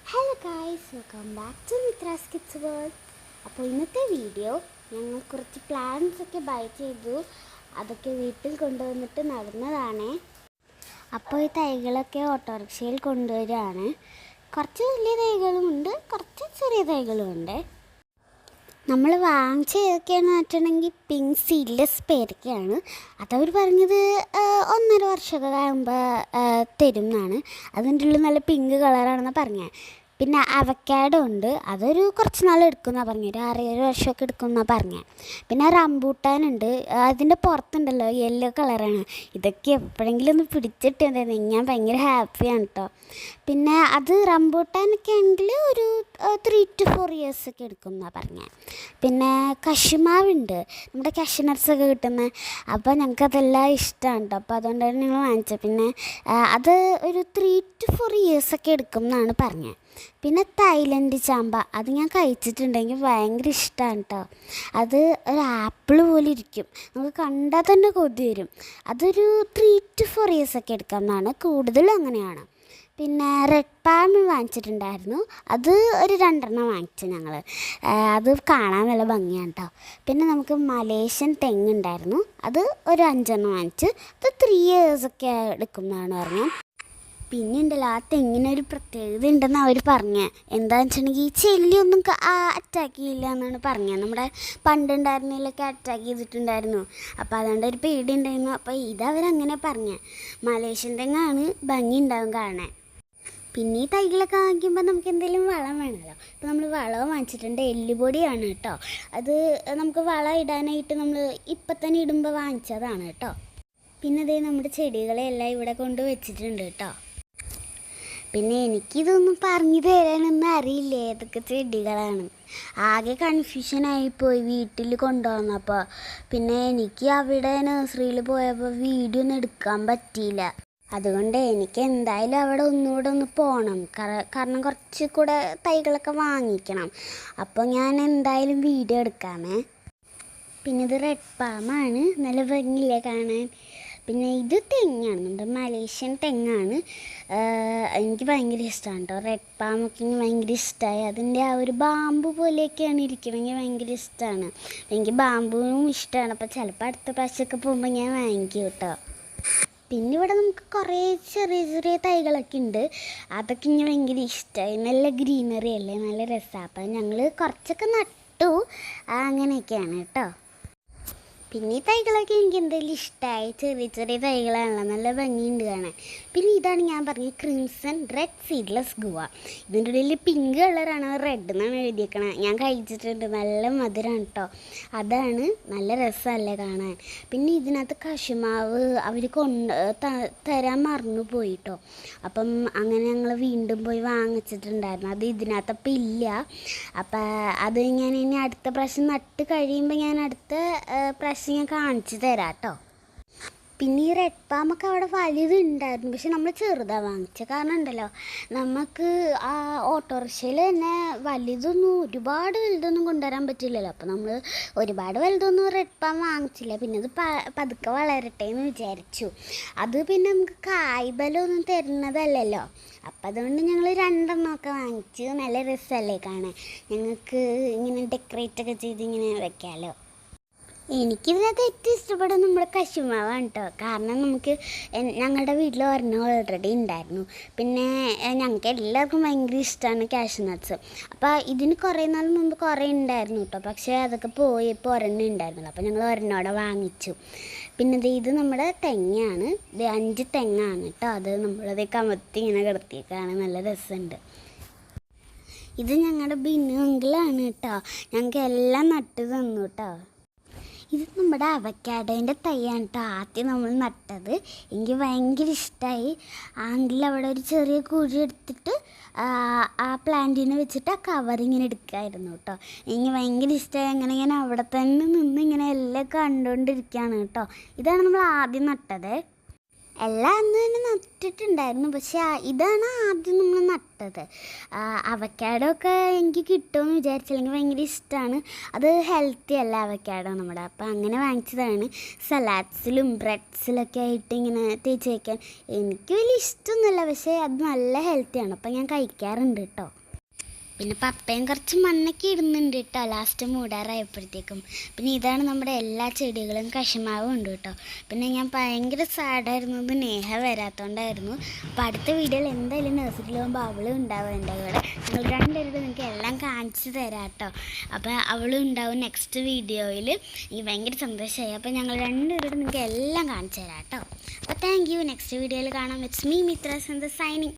Hello guys, welcome back to Mithras kids world. അപ്പോൾ ഇന്നത്തെ video ഞങ്ങൾ കുറച്ച് പ്ലാന്റ്സ് ഒക്കെ ബൈ ചെയ്തു. അതൊക്കെ വീട്ടിൽ കൊണ്ടുവന്നിട്ട് നടന്നതാണ്. അപ്പോൾ ഈ തൈകളൊക്കെ ഓട്ടോറിക്ഷയിൽ കൊണ്ടുവരികയാണ്. കുറച്ച് വലിയ തൈകളുമുണ്ട്, കുറച്ച് ചെറിയ തൈകളുമുണ്ട്. നമ്മൾ വാങ്ങിച്ച ഏതൊക്കെയാണെന്ന് വെച്ചിട്ടുണ്ടെങ്കിൽ പിങ്ക് സീഡ്ലെസ് പേരയ്ക്കയാണ്. അതവർ പറഞ്ഞത് 1.5 വർഷമൊക്കെ ആകുമ്പോൾ തരും എന്നാണ്. അതിൻ്റെ ഉള്ളിൽ നല്ല പിങ്ക് കളറാണെന്നാണ് പറഞ്ഞത്. പിന്നെ അവക്കാഡോ ഉണ്ട്, അതൊരു കുറച്ച് നാൾ എടുക്കുമെന്നാണ് പറഞ്ഞത്. ഒരു 6-7 വർഷമൊക്കെ എടുക്കുമെന്നാണ് പറഞ്ഞത്. പിന്നെ റംബൂട്ടാനുണ്ട്, അതിൻ്റെ പുറത്തുണ്ടല്ലോ യെല്ലോ കളറാണ്. ഇതൊക്കെ എപ്പോഴെങ്കിലും ഒന്ന് പിടിച്ചിട്ടുണ്ടായിരുന്നു, ഞാൻ ഭയങ്കര ഹാപ്പിയാണ് കേട്ടോ. പിന്നെ അത് റംബൂട്ടാനൊക്കെ ആണെങ്കിൽ ഒരു 3 to 4 years ഒക്കെ എടുക്കും എന്നാണ് പറഞ്ഞത്. പിന്നെ കശുമാവുണ്ട്, നമ്മുടെ കഷ്നട്ട്സൊക്കെ കിട്ടുന്നത്. അപ്പോൾ ഞങ്ങൾക്കതെല്ലാം ഇഷ്ടമാണ് കേട്ടോ. അപ്പോൾ അതുകൊണ്ടാണ് ഞങ്ങൾ വാങ്ങിച്ചത്. പിന്നെ അത് ഒരു 3 to 4 years ഒക്കെ എടുക്കും എന്നാണ് പറഞ്ഞത്. പിന്നെ തായ്ലൻഡ് ചാമ്പ, അത് ഞാൻ കഴിച്ചിട്ടുണ്ടെങ്കിൽ ഭയങ്കര ഇഷ്ടമാണ് കേട്ടോ. അത് ഒരു ആപ്പിൾ പോലെ ഇരിക്കും, നമുക്ക് കണ്ടാൽ തന്നെ കൊതി വരും. അതൊരു 3 to 4 years ഒക്കെ എടുക്കാം എന്നാണ്, കൂടുതലും അങ്ങനെയാണ്. പിന്നെ റെഡ് പാം വാങ്ങിച്ചിട്ടുണ്ടായിരുന്നു, അത് ഒരു 2 വാങ്ങിച്ചു ഞങ്ങൾ. അത് കാണാൻ നല്ല ഭംഗിയാണ് കേട്ടോ. പിന്നെ നമുക്ക് മലേഷ്യൻ തെങ്ങുണ്ടായിരുന്നു, അത് ഒരു 5 വാങ്ങിച്ച്. അത് 3 years ഒക്കെ എടുക്കും എന്നാണ് പറഞ്ഞത്. പിന്നെ ഉണ്ടല്ലോ, ആ തെങ്ങിനൊരു പ്രത്യേകത ഉണ്ടെന്ന് അവർ പറഞ്ഞത്. എന്താണെന്ന് വെച്ചിട്ടുണ്ടെങ്കിൽ ഈ ചെല്ലിയൊന്നും അറ്റാക്ക് ചെയ്യില്ല എന്നാണ് പറഞ്ഞത്. നമ്മുടെ പണ്ടുണ്ടായിരുന്നതിലൊക്കെ അറ്റാക്ക് ചെയ്തിട്ടുണ്ടായിരുന്നു. അപ്പോൾ അതുകൊണ്ട് ഒരു പേടി ഉണ്ടായിരുന്നു. അപ്പോൾ ഇതവരങ്ങനെ പറഞ്ഞത്. മലേഷ്യൻ തെങ്ങാണ്, ഭംഗി ഉണ്ടാവും കാണാൻ. പിന്നെ ഈ തൈകളൊക്കെ വാങ്ങിക്കുമ്പോൾ നമുക്ക് എന്തെങ്കിലും വളം വേണമല്ലോ. അപ്പോൾ നമ്മൾ വളം വാങ്ങിച്ചിട്ടുണ്ട്, എല്ലുപൊടിയാണ് കേട്ടോ. അത് നമുക്ക് വളം ഇടാനായിട്ട് നമ്മൾ ഇപ്പം തന്നെ ഇടുമ്പോൾ വാങ്ങിച്ചതാണ് കേട്ടോ. പിന്നെ അതേ നമ്മുടെ ചെടികളെല്ലാം ഇവിടെ കൊണ്ട് വെച്ചിട്ടുണ്ട് കേട്ടോ. പിന്നെ എനിക്കിതൊന്നും പറഞ്ഞു തരാനൊന്നും അറിയില്ല, ഏതൊക്കെ ചെടികളാണ്. ആകെ കൺഫ്യൂഷനായിപ്പോയി വീട്ടിൽ കൊണ്ടുവന്നപ്പോൾ. പിന്നെ എനിക്ക് അവിടെ നഴ്സറിയിൽ പോയപ്പോൾ വീഡിയോ ഒന്നും എടുക്കാൻ പറ്റിയില്ല. അതുകൊണ്ട് എനിക്ക് എന്തായാലും അവിടെ ഒന്നുകൂടെ ഒന്ന് പോകണം. കാരണം കുറച്ച് കൂടെ തൈകളൊക്കെ വാങ്ങിക്കണം. അപ്പോൾ ഞാൻ എന്തായാലും വീഡിയോ എടുക്കാമേ. പിന്നെ ഇത് റെഡ് പാമാണ്, നല്ല ഭംഗിയില്ലേ കാണാൻ. പിന്നെ ഇത് തെങ്ങാണ്, നമ്മുടെ മലേഷ്യൻ തെങ്ങാണ്. എനിക്ക് ഭയങ്കര ഇഷ്ടമാണ് കേട്ടോ. റെഡ് പാമൊക്കെ എനിക്ക് ഭയങ്കര ഇഷ്ടമായി. അതിൻ്റെ ആ ഒരു ബാമ്പു പോലെയൊക്കെയാണ് ഇരിക്കണമെങ്കിൽ ഭയങ്കര ഇഷ്ടമാണ്. എനിക്ക് ബാമ്പുവും ഇഷ്ടമാണ്. അപ്പോൾ ചിലപ്പോൾ അടുത്ത പ്രാവശ്യമൊക്കെ പോകുമ്പോൾ ഞാൻ വാങ്ങിക്കും കേട്ടോ. പിന്നെ ഇവിടെ നമുക്ക് കുറേ ചെറിയ ചെറിയ തൈകളൊക്കെ ഉണ്ട്, അതൊക്കെ എനിക്ക് ഭയങ്കര ഇഷ്ടമായി. നല്ല ഗ്രീനറി അല്ലേ, നല്ല രസമാണ്. അപ്പം ഞങ്ങൾ കുറച്ചൊക്കെ നട്ടു, അങ്ങനെയൊക്കെയാണ് കേട്ടോ. പിന്നെ ഈ തൈകളൊക്കെ എനിക്ക് എന്തെങ്കിലും ഇഷ്ടമായി. ചെറിയ ചെറിയ തൈകളാണല്ലോ, നല്ല ഭംഗിയുണ്ട് കാണാൻ. പിന്നെ ഇതാണ് ഞാൻ പറഞ്ഞത് ക്രിംസൺ റെഡ് സീഡ്ലെസ് ഗുവ. ഇതിൻ്റെ ഉള്ളിൽ പിങ്ക് കളറാണ്, റെഡ് എന്നാണ് എഴുതിയേക്കണത്. ഞാൻ കഴിച്ചിട്ടുണ്ട്, നല്ല മധുരമാണ് കേട്ടോ. അതാണ്, നല്ല രസമല്ലേ കാണാൻ. പിന്നെ ഇതിനകത്ത് കശുമാവ് അവർ തരാൻ മറന്നു പോയി കേട്ടോ. അപ്പം അങ്ങനെ ഞങ്ങൾ വീണ്ടും പോയി വാങ്ങിച്ചിട്ടുണ്ടായിരുന്നു. അത് ഇതിനകത്തപ്പം ഇല്ല. അപ്പം അത് ഞാൻ ഇനി അടുത്ത പ്രാവശ്യം നട്ട് കഴിയുമ്പോൾ ഞാൻ അടുത്ത പ്രാവശ്യം ഞാൻ കാണിച്ചു തരാം കേട്ടോ. പിന്നെ ഈ റെഡ് പാമൊക്കെ അവിടെ വലുതുണ്ടായിരുന്നു, പക്ഷെ നമ്മൾ ചെറുതാണ് വാങ്ങിച്ചത്. കാരണം ഉണ്ടല്ലോ, നമുക്ക് ആ ഓട്ടോറിക്ഷയിൽ തന്നെ ഒരുപാട് വലുതൊന്നും കൊണ്ടുവരാൻ പറ്റില്ലല്ലോ. അപ്പോൾ നമ്മൾ ഒരുപാട് വലുതൊന്നും റെഡ് പാം വാങ്ങിച്ചില്ല. പിന്നെ അത് പതുക്കെ വളരട്ടെ എന്ന് വിചാരിച്ചു. അത് പിന്നെ നമുക്ക് കായ്ബലമൊന്നും തരുന്നതല്ലല്ലോ. അപ്പം അതുകൊണ്ട് ഞങ്ങൾ 2 വാങ്ങിച്ചു. നല്ല രസമല്ലേ കാണാൻ, ഞങ്ങൾക്ക് ഇങ്ങനെ ഡെക്കറേറ്റൊക്കെ ചെയ്ത് ഇങ്ങനെ വെക്കാമല്ലോ. എനിക്കിതിനകത്ത് ഏറ്റവും ഇഷ്ടപ്പെടുന്നത് നമ്മുടെ കശുമാവാണ് കേട്ടോ. കാരണം നമുക്ക് ഞങ്ങളുടെ വീട്ടിൽ ഒരെണ്ണം ഓൾറെഡി ഉണ്ടായിരുന്നു. പിന്നെ ഞങ്ങൾക്ക് എല്ലാവർക്കും ഭയങ്കര ഇഷ്ടമാണ് കാഷ്യൂനട്ട്സ്. അപ്പോൾ ഇതിന് കുറേ നാൾ മുമ്പ് കുറേ ഉണ്ടായിരുന്നു കേട്ടോ, പക്ഷേ അതൊക്കെ പോയപ്പോൾ ഒരെണ്ണം ഉണ്ടായിരുന്നുള്ളൂ. അപ്പോൾ ഞങ്ങൾ ഒരെണ്ണോടെ വാങ്ങിച്ചു. പിന്നെ ഇത് നമ്മുടെ തെങ്ങാണ്, ഇത് 5 തെങ്ങാണ് കേട്ടോ. അത് നമ്മളത് കമത്തി ഇങ്ങനെ കിടത്തിയേക്കാണ്, നല്ല രസമുണ്ട്. ഇത് ഞങ്ങളുടെ ബിന്നു അങ്കിളാണ് കേട്ടോ, ഞങ്ങൾക്ക് എല്ലാം നട്ട് തന്നു കേട്ടോ. ഇത് നമ്മുടെ അവക്കാഡോൻ്റെ തൈയാണ് കേട്ടോ, ആദ്യം നമ്മൾ നട്ടത്. എനിക്ക് ഭയങ്കര ഇഷ്ടമായി. ആങ്കിൽ അവിടെ ഒരു ചെറിയ കുഴി എടുത്തിട്ട് ആ പ്ലാന്റിനെ വെച്ചിട്ട് ആ കവറിങ്ങനെ എടുക്കായിരുന്നു കേട്ടോ. എനിക്ക് ഭയങ്കര ഇഷ്ടമായി. അങ്ങനെ ഞാൻ അവിടെ തന്നെ നിന്ന് ഇങ്ങനെ എല്ലാം കണ്ടുകൊണ്ടിരിക്കുകയാണ് കേട്ടോ. ഇതാണ് നമ്മൾ ആദ്യം നട്ടത്. എല്ലാം അന്ന് തന്നെ നട്ടിട്ടുണ്ടായിരുന്നു, പക്ഷെ ഇതാണ് ആദ്യം നമ്മൾ നട്ടത് എടുത്തത്. അവക്കാഡോ ഒക്കെ എനിക്ക് കിട്ടുമെന്ന് വിചാരിച്ചില്ലെങ്കിൽ ഭയങ്കര ഇഷ്ടമാണ്. അത് ഹെൽത്തി അല്ല അവക്കാഡോ നമ്മുടെ, അപ്പോൾ അങ്ങനെ വാങ്ങിച്ചതാണ്. സലാഡ്സിലും ബ്രെഡ്സിലൊക്കെ ആയിട്ട് ഇങ്ങനെ തേച്ച് വയ്ക്കാൻ എനിക്ക് വലിയ ഇഷ്ടമൊന്നുമില്ല, പക്ഷേ അത് നല്ല ഹെൽത്തിയാണ്, അപ്പോൾ ഞാൻ കഴിക്കാറുണ്ട് കേട്ടോ. പിന്നെ പപ്പയും കുറച്ച് മണ്ണൊക്കെ ഇടുന്നുണ്ട് കേട്ടോ ലാസ്റ്റ് മൂടാറായപ്പോഴത്തേക്കും. പിന്നെ ഇതാണ് നമ്മുടെ എല്ലാ ചെടികളും, കശുമാവും ഉണ്ട് കേട്ടോ. പിന്നെ ഞാൻ ഭയങ്കര സാഡായിരുന്നത് നേഹ വരാത്തതുകൊണ്ടായിരുന്നു. അപ്പോൾ അടുത്ത വീഡിയോയിൽ എന്തായാലും നഴ്സറിയിൽ പോകുമ്പോൾ അവളും ഉണ്ടാവും എൻ്റെ കൂടെ. ഞങ്ങൾ രണ്ടുപേരുടെ നിങ്ങൾക്ക് എല്ലാം കാണിച്ചു തരാം കേട്ടോ. അപ്പോൾ അവളും ഉണ്ടാവും നെക്സ്റ്റ് വീഡിയോയിൽ. എനിക്ക് ഭയങ്കര സന്തോഷമായി. അപ്പോൾ ഞങ്ങൾ രണ്ടുപേരുടെ നിങ്ങൾക്ക് എല്ലാം കാണിച്ചു തരാം കേട്ടോ. അപ്പോൾ താങ്ക് യു. നെക്സ്റ്റ് വീഡിയോയിൽ കാണാം. It's me Mitra signing.